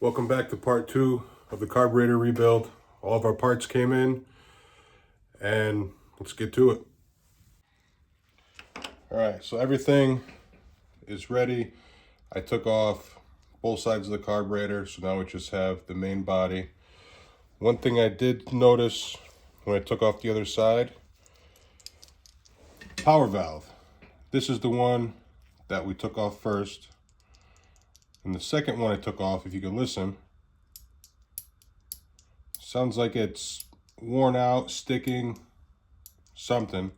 Welcome back to part 2 of the carburetor rebuild. All of our parts came in and let's get to it. Alright, so everything is ready. I took off both sides of the carburetor, so now we just have the main body. One thing I did notice when I took off the other side, power valve. This is the one that we took off first. And the second one I took off, if you can listen, sounds like it's worn out, sticking, something.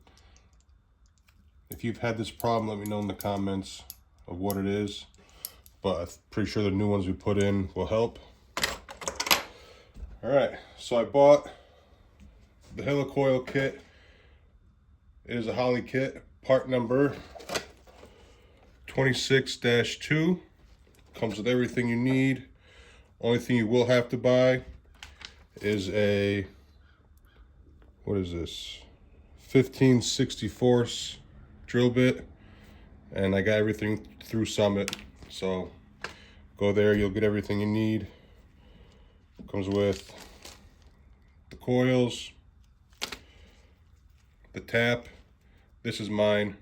If you've had this problem, let me know in the comments of what it is. But I'm pretty sure the new ones we put in will help. Alright, so I bought the Heli-Coil kit. It is a Holley kit, part number 26-2. Comes with everything you need. Only thing you will have to buy is a, what is this, 15/64 drill bit, and I got everything through Summit, so go there, you'll get everything you need. Comes with the coils, the tap. This is mine.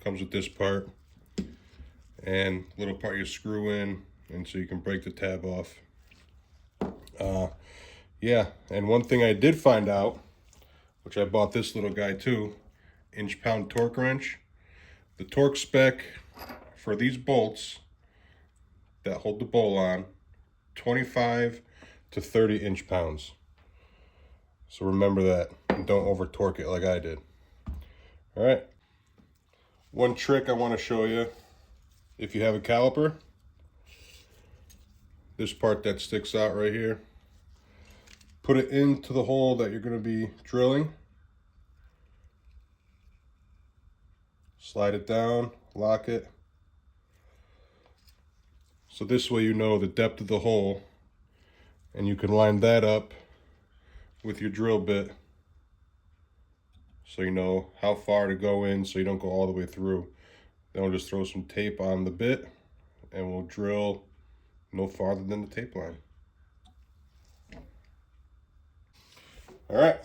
Comes with this part and little part you screw in, and so you can break the tab off. Yeah, and one thing I did find out, which I bought this little guy too, inch-pound torque wrench. The torque spec for these bolts that hold the bowl on, 25 to 30 inch-pounds. So remember that, and don't over torque it like I did. All right, one trick I want to show you. If you have a caliper, this part that sticks out right here, put it into the hole that you're going to be drilling. Slide it down, lock it. So this way you know the depth of the hole, and you can line that up with your drill bit so you know how far to go in, so you don't go all the way through. Then we'll just throw some tape on the bit and we'll drill no farther than the tape line. All right,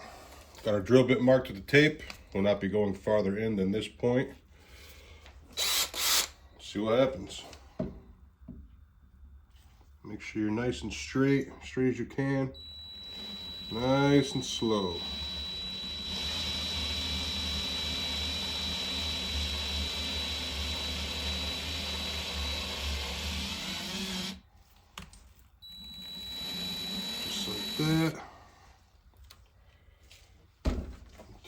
got our drill bit marked with the tape. We'll not be going farther in than this point. See what happens. Make sure you're nice and straight as you can. Nice and slow. That.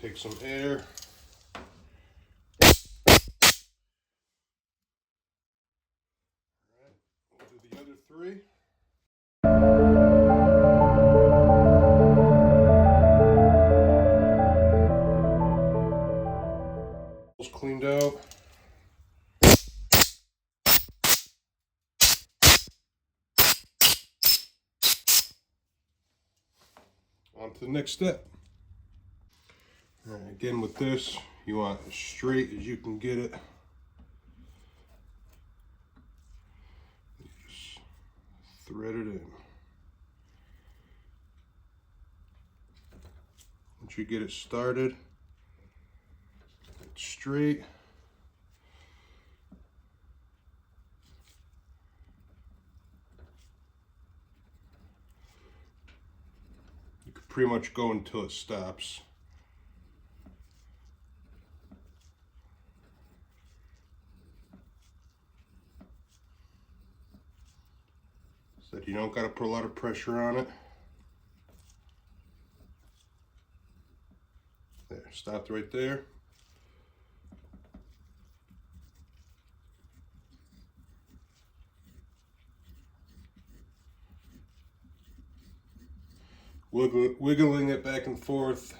Take some air. All right, we'll do the other three. Cleaned out. On to the next step. All right, again with this, you want as straight as you can get it. Just thread it in. Once you get it started, it's straight. Pretty much go until it stops. So that you don't got to put a lot of pressure on it. There, stopped right there. Wiggling it back and forth,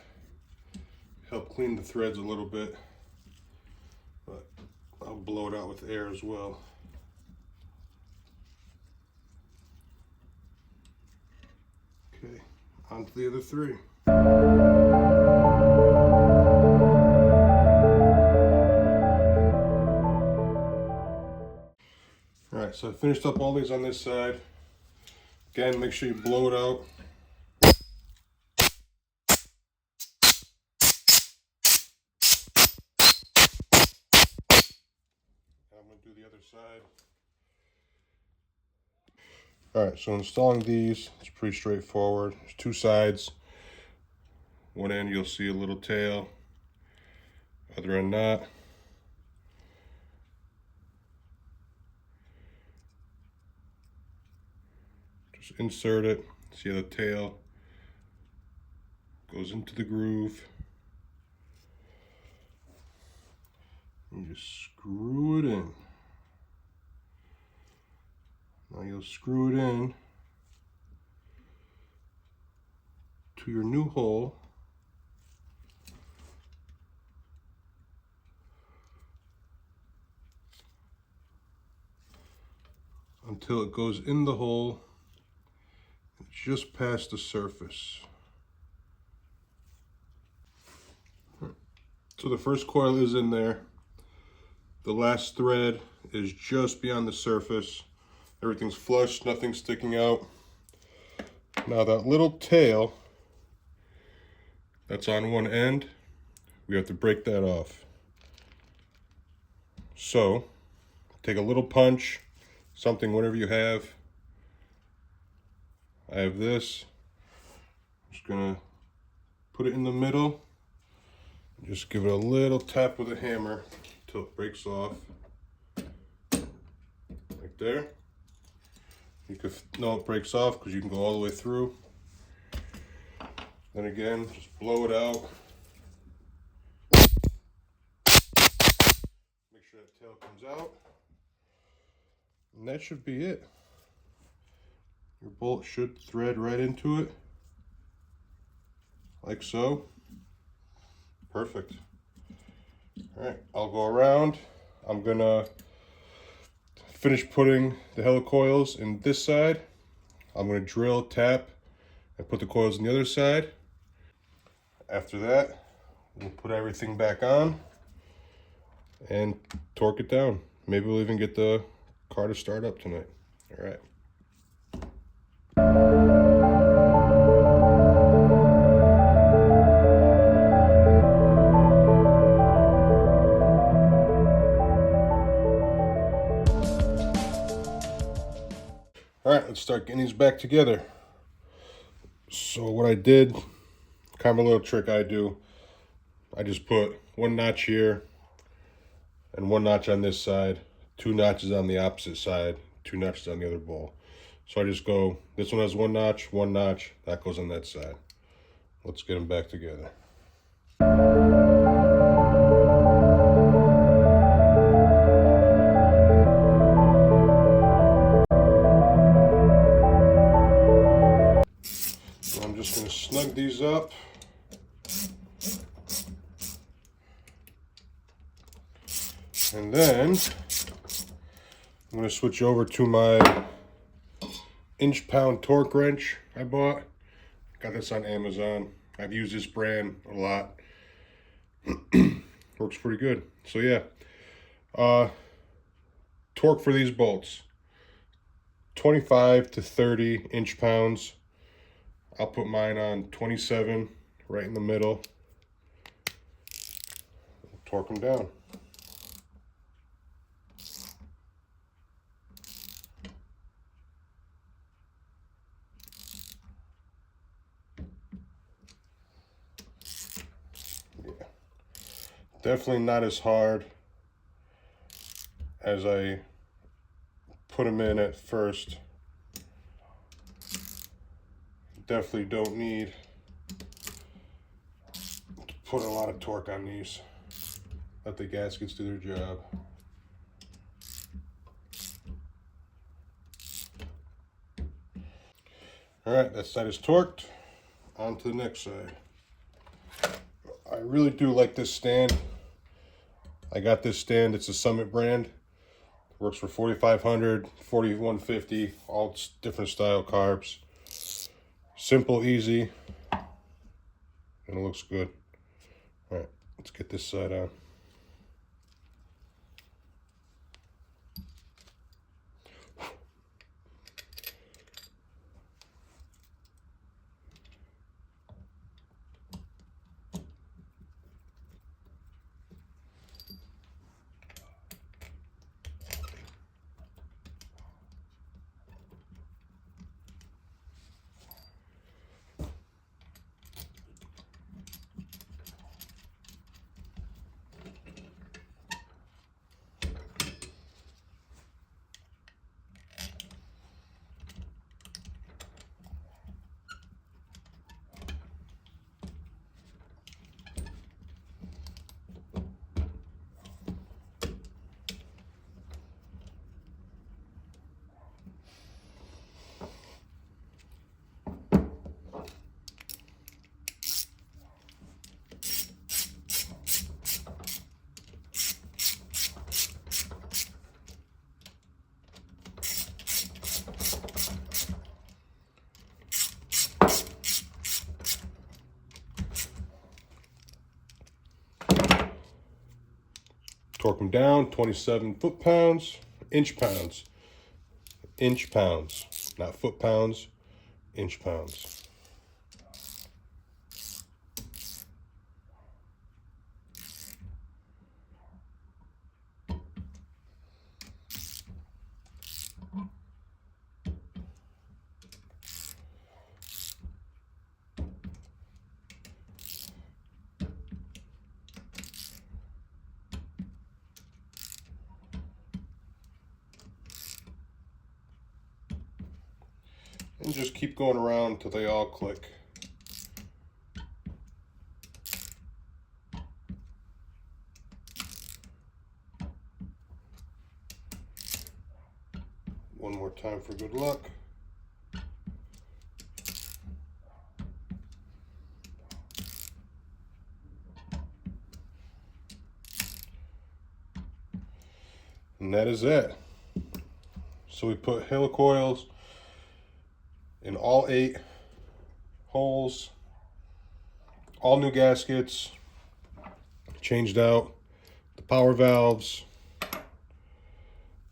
help clean the threads a little bit, but I'll blow it out with air as well. Okay, on to the other three. All right, so I finished up all these on this side. Again, make sure you blow it out. I'm going to do the other side. Alright, so installing these, it's pretty straightforward. There's two sides. One end you'll see a little tail, other end not. Just insert it. See how the tail goes into the groove. You just screw it in. Now you'll screw it in to your new hole. Until it goes in the hole, just past the surface. So the first coil is in there. The last thread is just beyond the surface. Everything's flush, nothing's sticking out. Now that little tail that's on one end, we have to break that off. So take a little punch, something, whatever you have. I have this. I'm just gonna put it in the middle. Just give it a little tap with a hammer until it breaks off. Right there. You can know it breaks off because you can go all the way through. Then again, just blow it out. Make sure that tail comes out. And that should be it. Your bolt should thread right into it. Like so. Perfect. All right, I'll go around. I'm gonna finish putting the Heli-Coils in this side. I'm gonna drill, tap, and put the coils on the other side. After that, we'll put everything back on and torque it down. Maybe we'll even get the car to start up tonight. All right. All right, let's start getting these back together. So what I did, kind of a little trick I do, I just put one notch here and one notch on this side, two notches on the opposite side, two notches on the other bowl. So I just go, this one has one notch, that goes on that side. Let's get them back together. I'm just going to snug these up. And then I'm going to switch over to my inch-pound torque wrench I bought. Got this on Amazon. I've used this brand a lot. Works pretty good. So yeah, torque for these bolts, 25 to 30 inch-pounds. I'll put mine on 27, right in the middle. Torque them down. Yeah. Definitely not as hard as I put them in at first. Definitely don't need to put a lot of torque on these. Let the gaskets do their job. All right, that side is torqued. On to the next side. I really do like this stand. I got this stand, it's a Summit brand. Works for 4500, 4150, all different style carbs. Simple, easy, and it looks good. All right, let's get this side on. Torque them down, 27 foot-pounds, inch-pounds. Inch-pounds, not foot-pounds, inch-pounds. And just keep going around until they all click. One more time for good luck. And that is it. So we put Heli-Coils in all 8 holes, all new gaskets, changed out the power valves,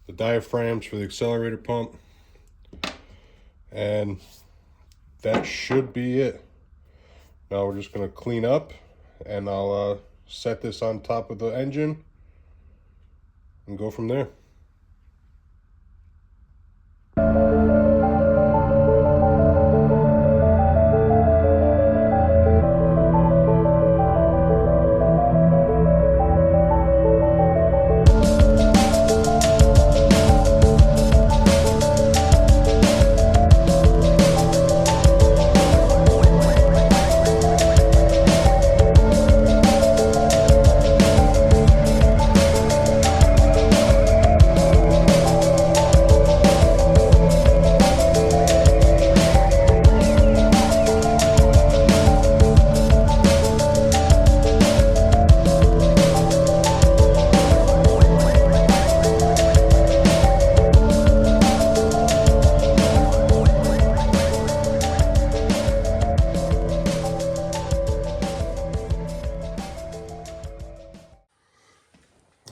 the diaphragms for the accelerator pump, and that should be it. Now we're just going to clean up, and I'll set this on top of the engine and go from there.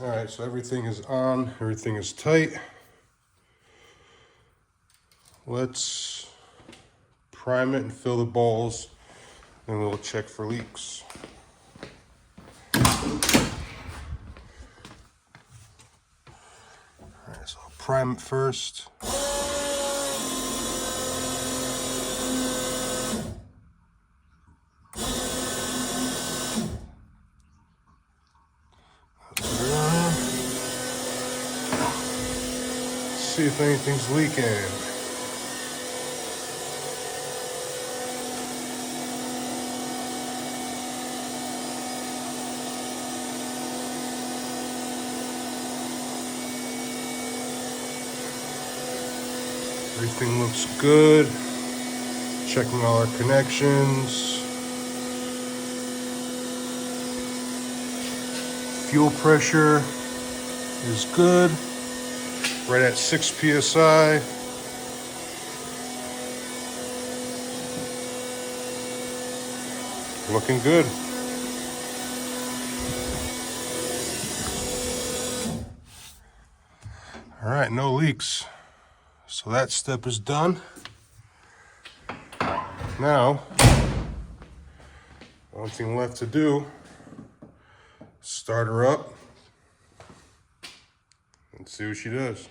Alright, so everything is on, everything is tight. Let's prime it and fill the bowls, and we'll check for leaks. Alright, so I'll prime it first. See if anything's leaking. Everything looks good. Checking all our connections. Fuel pressure is good. Right at 6 psi. Looking good. All right, no leaks. So that step is done. Now, one thing left to do, start her up and see what she does.